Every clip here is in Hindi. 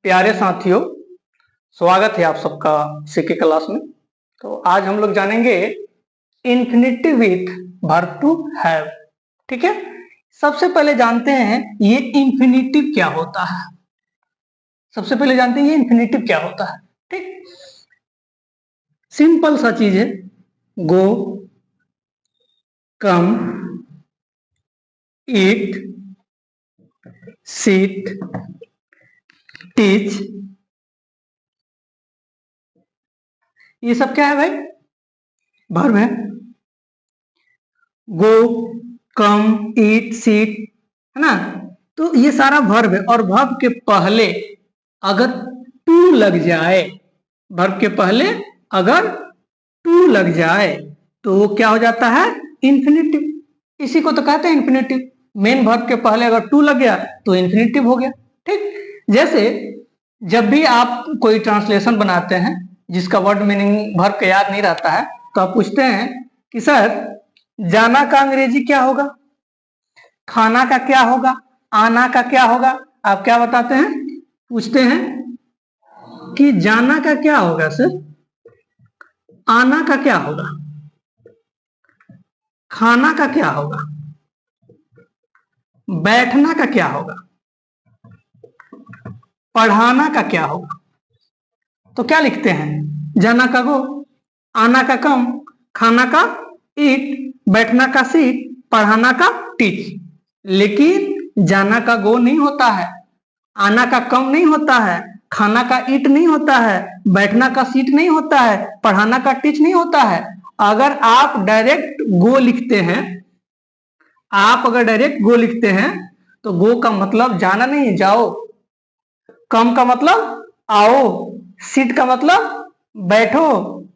प्यारे साथियों, स्वागत है आप सबका सीके क्लास में। तो आज हम लोग जानेंगे infinitive with verb to have. ठीक है, सबसे पहले जानते हैं ये इन्फिनिटिव क्या होता है। सबसे पहले जानते हैं ये इन्फिनिटिव क्या होता है। ठीक, सिंपल सा चीज है, गो, कम, ईट, सीट, टीच, ये सब क्या है भाई? वर्ब है। गो, कम, ईट, सीट, है ना। तो ये सारा वर्ब है और वर्ब के पहले अगर टू लग जाए, वर्ब के पहले अगर टू लग जाए तो वो क्या हो जाता है? इन्फिनिटिव। इसी को तो कहते हैं इन्फिनिटिव। मेन वर्ब के पहले अगर टू लग गया तो इन्फिनिटिव हो गया। ठीक, जैसे जब भी आप कोई ट्रांसलेशन बनाते हैं जिसका वर्ड मीनिंग वर्ब का याद नहीं रहता है तो आप पूछते हैं कि सर जाना का अंग्रेजी क्या होगा, खाना का क्या होगा, आना का क्या होगा। आप क्या बताते हैं? पूछते हैं कि जाना का क्या होगा सर, आना का क्या होगा, खाना का क्या होगा, बैठना का क्या होगा, पढ़ाना का क्या होगा। तो क्या लिखते हैं? जाना का गो, आना का कम, खाना का ईट, बैठना का सीट, पढ़ाना का टीच। लेकिन जाना का गो नहीं होता है, आना का कम नहीं होता है, खाना का ईट नहीं होता है, बैठना का सीट नहीं होता है, पढ़ाना का टीच नहीं होता है। अगर आप डायरेक्ट गो लिखते हैं, आप अगर डायरेक्ट गो लिखते हैं तो गो का मतलब जाना नहीं, जाओ। कम का मतलब आओ, सीट का मतलब बैठो,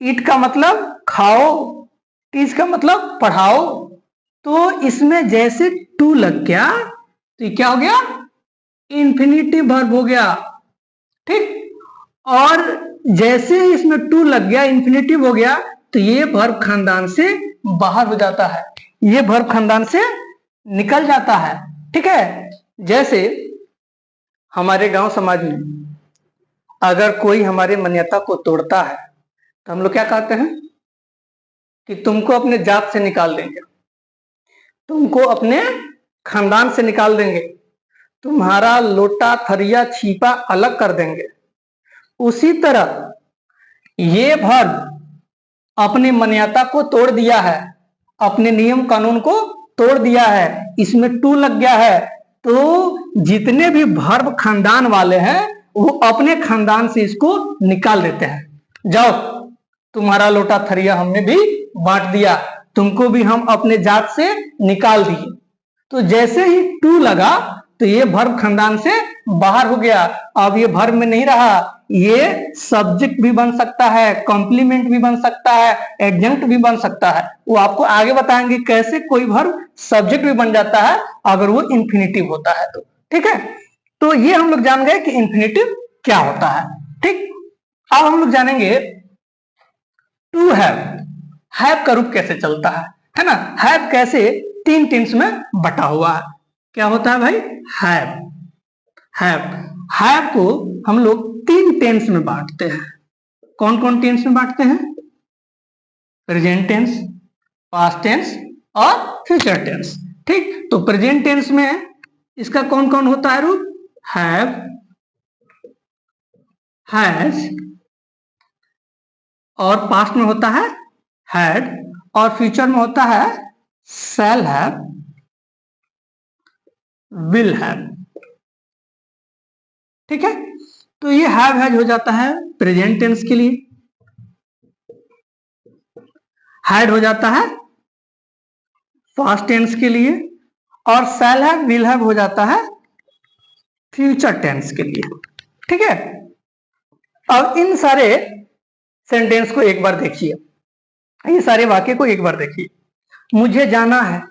ईट का मतलब खाओ, टीच का मतलब पढ़ाओ। तो इसमें जैसे टू लग गया तो ये क्या हो गया? इन्फिनिटिव वर्ब हो गया। ठीक, और जैसे ही इसमें टू लग गया, इन्फिनिटिव हो गया, तो ये वर्ब खानदान से बाहर हो जाता है, ये वर्ब खानदान से निकल जाता है। ठीक है, जैसे हमारे गांव समाज में अगर कोई हमारे मान्यता को तोड़ता है तो हम लोग क्या कहते हैं कि तुमको अपने जात से निकाल देंगे, तुमको अपने खानदान से निकाल देंगे, तुम्हारा लोटा थरिया छीपा अलग कर देंगे। उसी तरह ये वर्ब अपने मान्यता को तोड़ दिया है, अपने नियम कानून को तोड़ दिया है, इसमें टू लग गया है। तो जितने भी वर्ब खानदान वाले हैं वो अपने खानदान से इसको निकाल देते हैं। जाओ, तुम्हारा लोटा थरिया हमने भी बांट दिया, तुमको भी हम अपने जात से निकाल दिए। तो जैसे ही टू लगा तो ये वर्ब खानदान से बाहर हो गया। अब ये वर्ब में नहीं रहा, ये सब्जेक्ट भी बन सकता है, कॉम्प्लीमेंट भी बन सकता है, एडजंक्ट भी बन सकता है। वो आपको आगे बताएंगे कैसे कोई वर्ब सब्जेक्ट भी बन जाता है अगर वो इन्फिनिटिव होता है तो। ठीक है, तो ये हम लोग जान गए कि इन्फिनिटिव क्या होता है। ठीक, अब हम लोग जानेंगे टू हैव। हैव का रूप कैसे चलता है ना। हैव कैसे तीन टेंस में बटा हुआ है। क्या होता है भाई? हैव। हैव हैव को हम लोग तीन टेंस में बांटते हैं। कौन कौन टेंस में बांटते हैं? प्रेजेंट टेंस, पास्ट टेंस और फ्यूचर टेंस। ठीक, तो प्रेजेंट टेंस में इसका कौन कौन होता है रूप? हैव, हैज, और पास्ट में होता है हैड, और फ्यूचर में होता है शैल हैव, विल हैव। ठीक है, तो ये हैव हैज हो जाता है प्रेजेंट टेंस के लिए, हैड हो जाता है पास्ट टेंस के लिए, और शैल हैव विल हैव हो जाता है फ्यूचर टेंस के लिए। ठीक है, अब इन सारे सेंटेंस को एक बार देखिए, ये सारे वाक्य को एक बार देखिए। मुझे जाना है,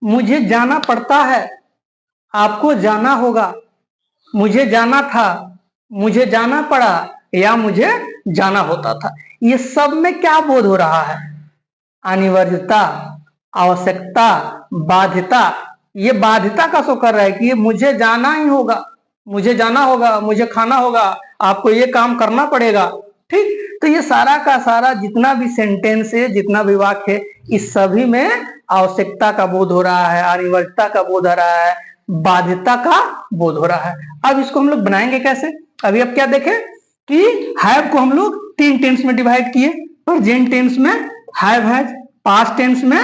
मुझे जाना पड़ता है, आपको जाना होगा, मुझे जाना था, मुझे जाना पड़ा, या मुझे जाना होता था। ये सब में क्या बोध हो रहा है? अनिवार्यता, आवश्यकता, बाध्यता। ये बाध्यता का शो कर रहा है कि ये मुझे जाना ही होगा, मुझे जाना होगा, मुझे खाना होगा, आपको ये काम करना पड़ेगा। ठीक, तो ये सारा का सारा जितना भी सेंटेंस है, जितना भी वाक्य है, इस सभी में आवश्यकता का बोध हो रहा है, अनिवार्यता का बोध हो रहा है, बाध्यता का बोध हो रहा है। अब इसको हम लोग बनाएंगे कैसे? अभी अब क्या देखें कि हैव को हम लोग 3 टेंस में डिवाइड किए। प्रेजेंट टेंस में हैव हैज, पास्ट टेंस में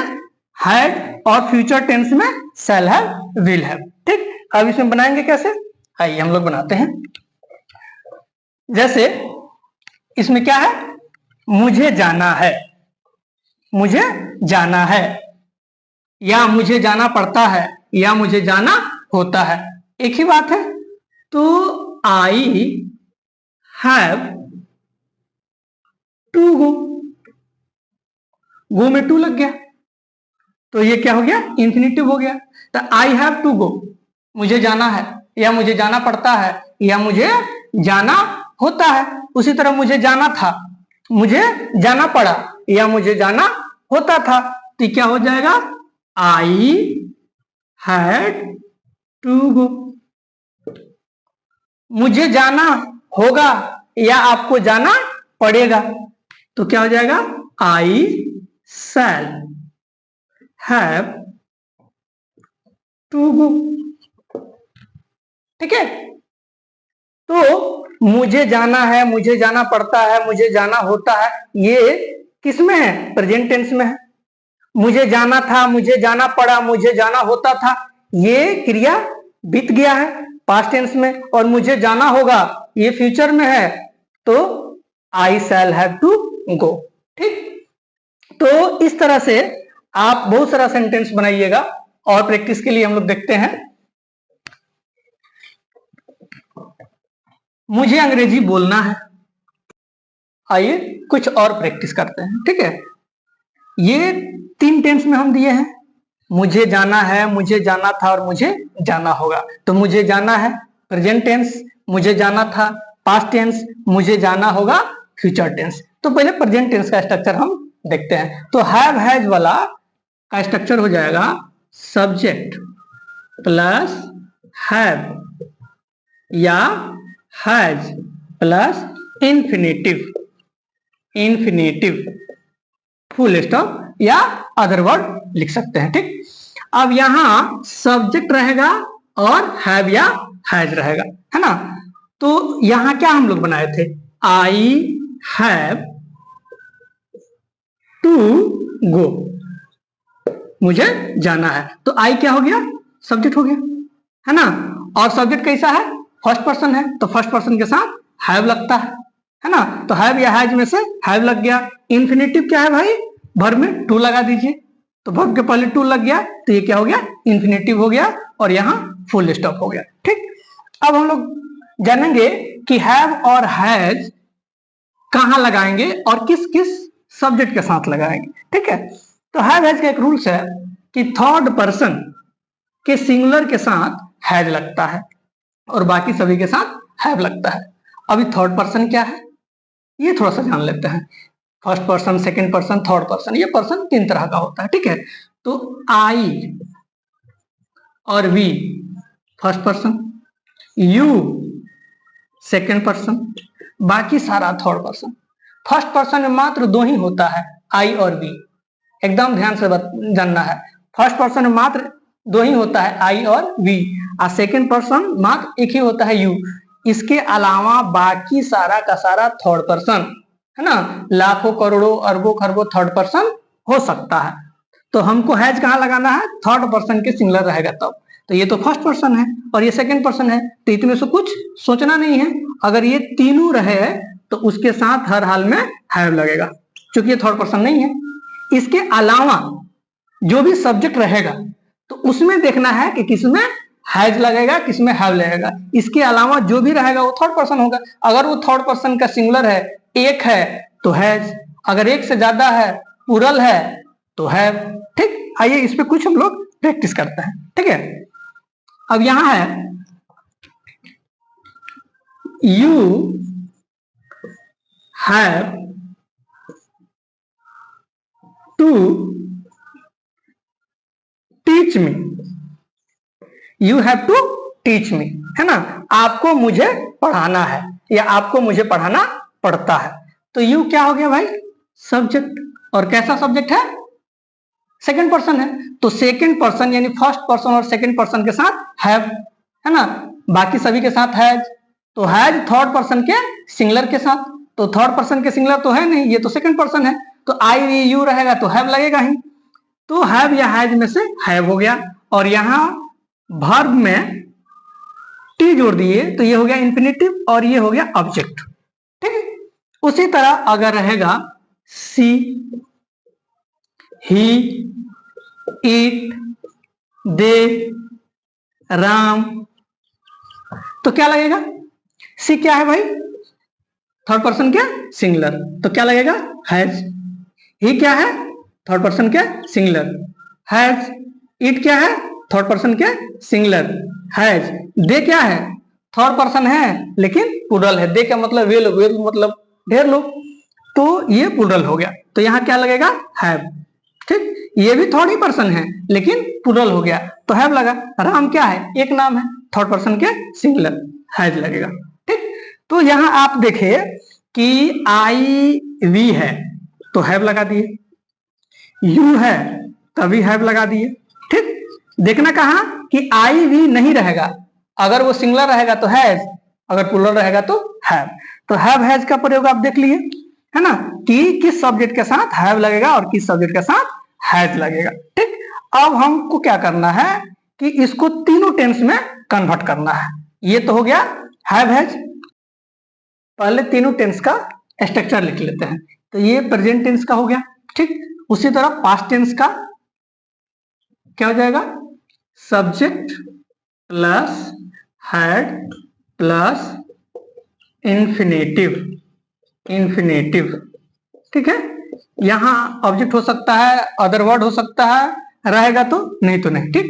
हैड और फ्यूचर टेंस में शैल हैव, विल हैव। ठीक, अब इसमें बनाएंगे कैसे? आइए हम लोग बनाते हैं। जैसे इसमें क्या है? मुझे जाना है, मुझे जाना है, या मुझे जाना पड़ता है, या मुझे जाना होता है, एक ही बात है। तो आई हैव टू गो, गो में टू लग गया, तो ये क्या हो गया? इंफिनिटिव हो गया। तो आई हैव टू गो, मुझे जाना है, या मुझे जाना पड़ता है, या मुझे जाना होता है। उसी तरह मुझे जाना था, मुझे जाना पड़ा, या मुझे जाना होता था, तो क्या हो जाएगा? I had to go. मुझे जाना होगा या आपको जाना पड़ेगा, तो क्या हो जाएगा? आई शैल हैव टू गो। ठीक है, तो मुझे जाना है, मुझे जाना पड़ता है, मुझे जाना होता है, ये किस में है? प्रेजेंट टेंस में है। मुझे जाना था, मुझे जाना पड़ा, मुझे जाना होता था, ये क्रिया बीत गया है पास्ट टेंस में, और मुझे जाना होगा ये फ्यूचर में है, तो आई शैल हैव टू गो। ठीक, तो इस तरह से आप बहुत सारा सेंटेंस बनाइएगा, और प्रैक्टिस के लिए हम लोग देखते हैं। मुझे अंग्रेजी बोलना है, आइए कुछ और प्रैक्टिस करते हैं। ठीक है, ये 3 टेंस में हम दिए हैं, मुझे जाना है, मुझे जाना था और मुझे जाना होगा। तो मुझे जाना है प्रेजेंट टेंस, मुझे जाना था पास्ट टेंस, मुझे जाना होगा फ्यूचर टेंस। तो पहले प्रेजेंट टेंस का स्ट्रक्चर हम देखते हैं। तो हैव हैज वाला का स्ट्रक्चर हो जाएगा सब्जेक्ट प्लस हैव, या has plus infinitive, infinitive full stop, या अदर वर्ड लिख सकते हैं। ठीक, अब यहां सब्जेक्ट रहेगा और हैव या हैज रहेगा, है ना। तो यहां क्या हम लोग बनाए थे? आई हैव टू गो, मुझे जाना है, तो आई क्या हो गया? सब्जेक्ट हो गया, है ना। और सब्जेक्ट कैसा है? फर्स्ट पर्सन है, तो फर्स्ट पर्सन के साथ हैव लगता है ना। तो हैव या हैज में से हैव लग गया। इंफिनिटिव क्या है भाई? वर्ब में टू लगा दीजिए, तो वर्ब के पहले टू लग गया, तो ये क्या हो गया? इंफिनिटिव हो गया, और यहाँ फुल स्टॉप हो गया। ठीक, अब हम लोग जानेंगे कि हैव और हैज कहां लगाएंगे और किस किस सब्जेक्ट के साथ लगाएंगे। ठीक है, तो हैव हैज का एक रूल्स है कि थर्ड पर्सन के सिंगुलर के साथ हैज लगता है और बाकी सभी के साथ हैव लगता है। अभी थर्ड पर्सन क्या है ये थोड़ा सा जान लेते हैं। First person, second person, third person, ये पर्सन 3 तरह का होता है। ठीक है, तो आई और we first person, you second person, बाकी सारा थर्ड पर्सन। फर्स्ट पर्सन में मात्र 2 ही होता है, आई और वी। एकदम ध्यान से जानना है, फर्स्ट पर्सन में मात्र 2 ही होता है, आई और वी, और सेकंड पर्सन मात्र एक ही होता है, यू। इसके अलावा बाकी सारा का सारा थर्ड पर्सन, है ना। लाखों करोड़ों अरबों खरबों थर्ड पर्सन हो सकता है। तो हमको हैज कहाँ लगाना है? थर्ड पर्सन के सिंगुलर रहेगा तब। तो ये तो फर्स्ट पर्सन है और ये सेकंड पर्सन है, तो इतने से कुछ सोचना नहीं है। अगर ये तीनों रहे तो उसके साथ हर हाल में हैव लगेगा, क्योंकि ये थर्ड पर्सन नहीं है। इसके अलावा जो भी सब्जेक्ट रहेगा तो उसमें देखना है कि किसमें हैज लगेगा, किसमें हैव लगेगा। इसके अलावा जो भी रहेगा वो थर्ड पर्सन होगा। अगर वो थर्ड पर्सन का सिंगुलर है, एक है, तो हैज। अगर एक से ज्यादा है, प्लूरल है, तो हैव। ठीक, आइए इस पे कुछ हम लोग प्रैक्टिस करते हैं। ठीक है, अब यहां है you have to teach me, you have to teach me. है ना, आपको मुझे पढ़ाना है या आपको मुझे पढ़ाना पड़ता है। तो यू क्या हो गया भाई, सब्जेक्ट। और कैसा सब्जेक्ट है, सेकंड पर्सन है। तो सेकंड पर्सन यानी फर्स्ट पर्सन और सेकंड पर्सन के साथ हैव, है ना, बाकी सभी के साथ हैज। तो हैज थर्ड पर्सन के सिंगुलर के साथ, तो थर्ड पर्सन के सिंगुलर तो है नहीं, ये तो सेकंड पर्सन है, तो आई वी यू रहेगा तो हैव लगेगा ही। तो हैव या हैज में से हैव हो गया, और यहां वर्ब में टी जोड़ दिए तो ये हो गया इंफिनिटिव और ये हो गया ऑब्जेक्ट। ठीक है, उसी तरह अगर रहेगा सी, ही, इट, दे, राम, तो क्या लगेगा, सी क्या है भाई, थर्ड पर्सन के सिंगुलर, तो क्या लगेगा हैज। ही क्या है, थर्ड पर्सन के सिंगुलर, हैज। इट क्या है, थर्ड पर्सन के सिंगुलर, हैज। दे क्या है, थर्ड पर्सन है लेकिन प्लूरल है, दे का मतलब वे लोग, वे मतलब ढेर लोग, तो ये प्लूरल हो गया, तो यहां क्या लगेगा हैव। ठीक, ये भी थर्ड ही पर्सन है लेकिन प्लूरल हो गया तो हैव लगा। राम क्या है, एक नाम है, थर्ड पर्सन के सिंगुलर, हैज लगेगा। ठीक, तो यहां आप देखिए कि आई वी है तो हैव लगा दिए, यू है तभी हैव लगा दिए। ठीक, देखना कहा कि आई वी नहीं रहेगा, अगर वो सिंगुलर रहेगा तो हैज, अगर प्लूरल रहेगा तो हैव। तो हैव हैज का प्रयोग आप देख लिए, है ना, कि किस सब्जेक्ट के साथ हैव लगेगा और किस सब्जेक्ट के साथ हैज लगेगा। ठीक, अब हमको क्या करना है कि इसको तीनों टेंस में कन्वर्ट करना है। ये तो हो गया हैव हैज, पहले तीनों टेंस का स्ट्रक्चर लिख लेते हैं। तो ये प्रेजेंट टेंस का हो गया। ठीक, उसी तरह पास्ट टेंस का क्या हो जाएगा, subject plus had plus infinitive, infinitive. ठीक है, यहां ऑब्जेक्ट हो सकता है, अदर वर्ड हो सकता है, रहेगा तो नहीं तो नहीं। ठीक,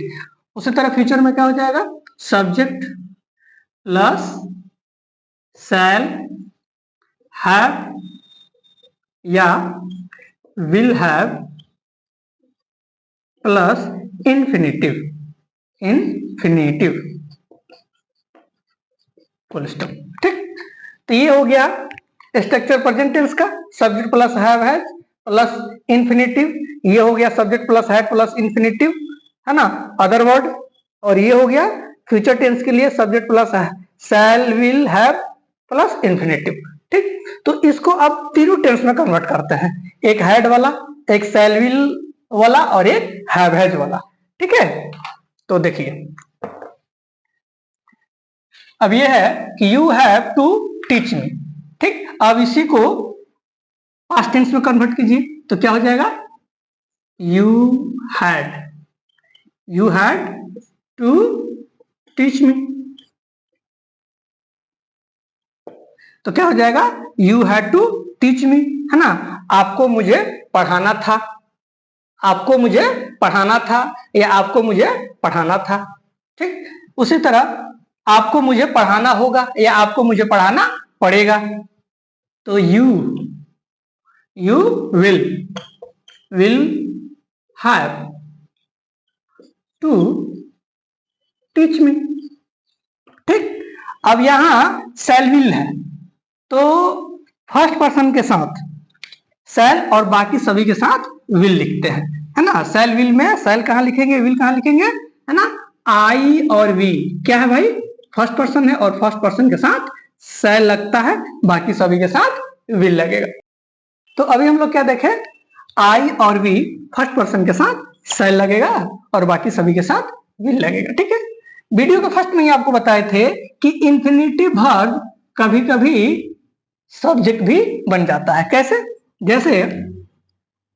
उसी तरह फ्यूचर में क्या हो जाएगा, सब्जेक्ट प्लस शैल हैव या will have plus infinitive, infinitive full stop. ठीक, तो ये हो गया स्ट्रक्चर प्रेजेंट टेंस का, subject plus have has plus infinitive, ये हो गया subject plus had plus infinitive, है ना, अदर वर्ड। और ये हो गया फ्यूचर टेंस के लिए subject plus shell will have plus infinitive. ठीक, तो इसको अब तीनों टेंस में कन्वर्ट करते हैं, एक हैड वाला, एक शैल विल वाला और एक हैव हैज वाला। ठीक है, तो देखिए अब ये है कि you have to teach me. ठीक, अब इसी को पास्ट टेंस में कन्वर्ट कीजिए तो क्या हो जाएगा, you had to teach me, तो क्या हो जाएगा, you had to teach me, है ना, आपको मुझे पढ़ाना था, आपको मुझे पढ़ाना था या आपको मुझे पढ़ाना था। ठीक, उसी तरह आपको मुझे पढ़ाना होगा या आपको मुझे पढ़ाना पड़ेगा, तो you will have to teach me. ठीक, अब यहां शैल विल है तो फर्स्ट पर्सन के साथ शैल और बाकी सभी के साथ विल लिखते हैं, है ना। शैल विल में शैल कहां लिखेंगे, विल कहां लिखेंगे, है ना। आई और वी क्या है भाई, फर्स्ट पर्सन है और फर्स्ट पर्सन के साथ शैल लगता है, बाकी सभी के साथ विल लगेगा। तो अभी हम लोग क्या देखें, आई और वी फर्स्ट पर्सन के साथ शैल लगेगा और बाकी सभी के साथ विल लगेगा। ठीक है, वीडियो के फर्स्ट में ही आपको बताए थे कि इंफिनिटिव वर्ब कभी कभी सब्जेक्ट भी बन जाता है। कैसे, जैसे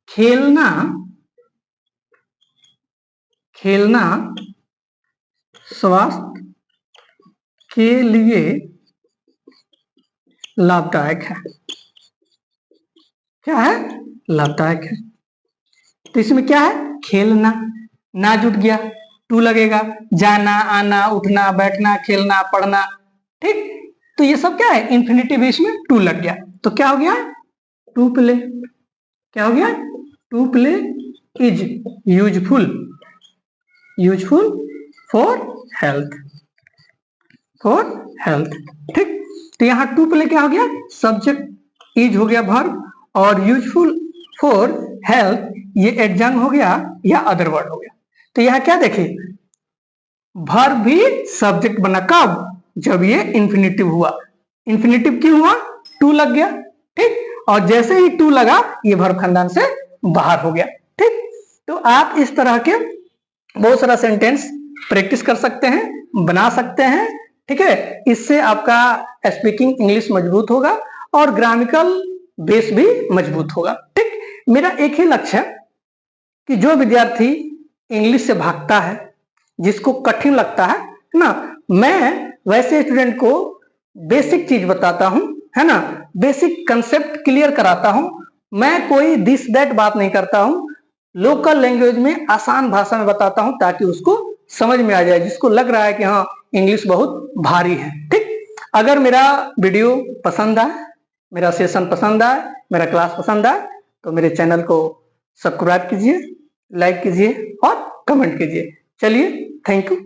खेलना, खेलना स्वास्थ्य के लिए लाभदायक है, क्या है, लाभदायक है। तो इसमें क्या है, खेलना, ना जुट गया, टू लगेगा, जाना आना उठना बैठना खेलना पढ़ना। ठीक, तो ये सब क्या है, इंफिनिटिव, इसमें टू लग गया तो क्या हो गया, टू प्ले, क्या हो गया, to play is useful, useful for health. For health. ठीक, तो यहाँ टू पहले क्या हो गया, सब्जेक्ट इज हो गया वर्ब, और यूजफुल फॉर हेल्थ ये एडजंक्ट हो गया या अदर वर्ड हो गया। तो यहाँ क्या देखिए, वर्ब भी सब्जेक्ट बना कब, जब ये इंफिनिटिव हुआ। इंफिनिटिव क्यों हुआ, टू लग गया। ठीक, और जैसे ही टू लगा ये वर्ब खानदान से बाहर हो गया। ठीक, तो आप इस तरह के बहुत सारा सेंटेंस प्रैक्टिस कर सकते हैं, बना सकते हैं। ठीक है, इससे आपका स्पीकिंग इंग्लिश मजबूत होगा और ग्रामिकल बेस भी मजबूत होगा। ठीक, मेरा एक ही लक्ष्य है कि जो विद्यार्थी इंग्लिश से भागता है, जिसको कठिन लगता है ना, मैं वैसे स्टूडेंट को बेसिक चीज बताता हूं, है ना, बेसिक कंसेप्ट क्लियर कराता हूं। मैं कोई दिस दैट बात नहीं करता हूं, लोकल लैंग्वेज में आसान भाषा में बताता हूं ताकि उसको समझ में आ जाए, जिसको लग रहा है कि हाँ इंग्लिश बहुत भारी है। ठीक, अगर मेरा वीडियो पसंद आए, मेरा सेशन पसंद आए, मेरा क्लास पसंद आए, तो मेरे चैनल को सब्सक्राइब कीजिए, लाइक कीजिए और कमेंट कीजिए। चलिए, थैंक यू।